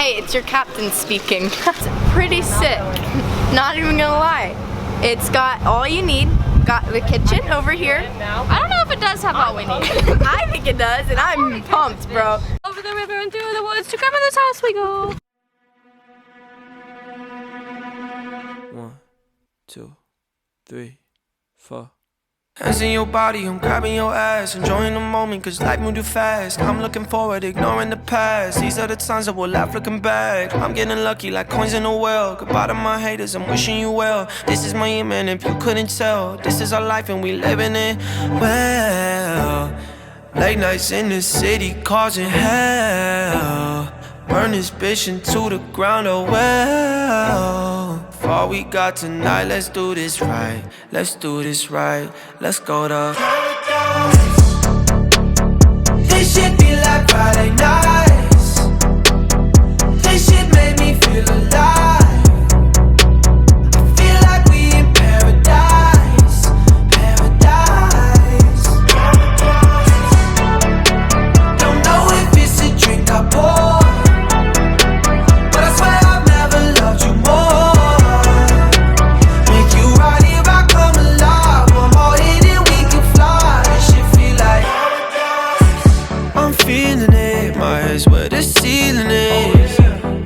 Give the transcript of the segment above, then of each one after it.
Hey, it's your captain speaking. It's pretty sick, not even gonna lie. It's got all you need. Got the kitchen over here. I don't know if it does have all we need. I think it does, and I'm pumped, bro. Over the river and through the woods to grandmother's house we go. 1, 2, 3, 4. Hands in your body, I'm grabbing your ass, enjoying the moment, cause life moved too fast. I'm looking forward, ignoring the past. These are the times that we'll laugh looking back. I'm getting lucky like coins in a well. Goodbye to my haters, I'm wishing you well. This is my aim, and if you couldn't tell, this is our life and we living it well. Late nights in the city causing hell. Burn this bitch into the ground, oh well. For all we got tonight, let's do this right. Let's do this right. Let's go to paradise. This shit be like Friday nights. This shit made me feel alive. I feel like we in paradise. Paradise. Don't know if it's a drink I pour, but I swear I've never loved you more. Make you right here, I come alive. One more hit and we can fly. This shit feel like paradise. I'm feeling it, my head's where the ceiling is.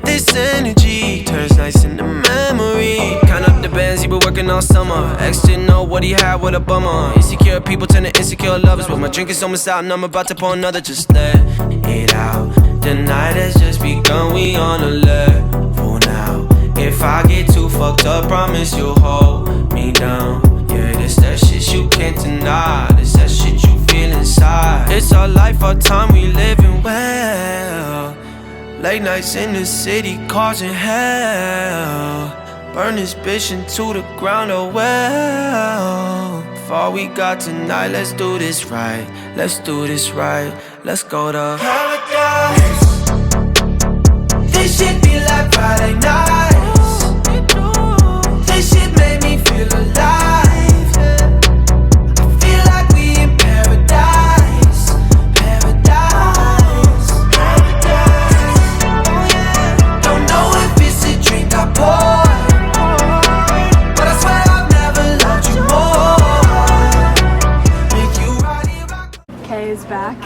This energy turns nights into memory. Count up the bands he been working all summer. Ex didn't know what he had with a bummer. Insecure people turn to insecure lovers. But my drink is almost out and I'm about to pour another. Just let it out. The night has just begun, we on a level now. If I get too fucked up, promise you'll hold me down. Yeah, this that shit you can't deny. This that shit you feel inside. It's our life, our time, we living well. Late nights in the city causing hell. Burn this bitch into the ground, oh well. For all we got tonight, let's do this right. Let's do this right. Let's go to paradise. This shit be like Friday nights. This shit made me feel alive. I feel like we in paradise. Paradise. Don't know if it's a drink I pour, but I swear I've never loved you more. Make you right here. Kay is back.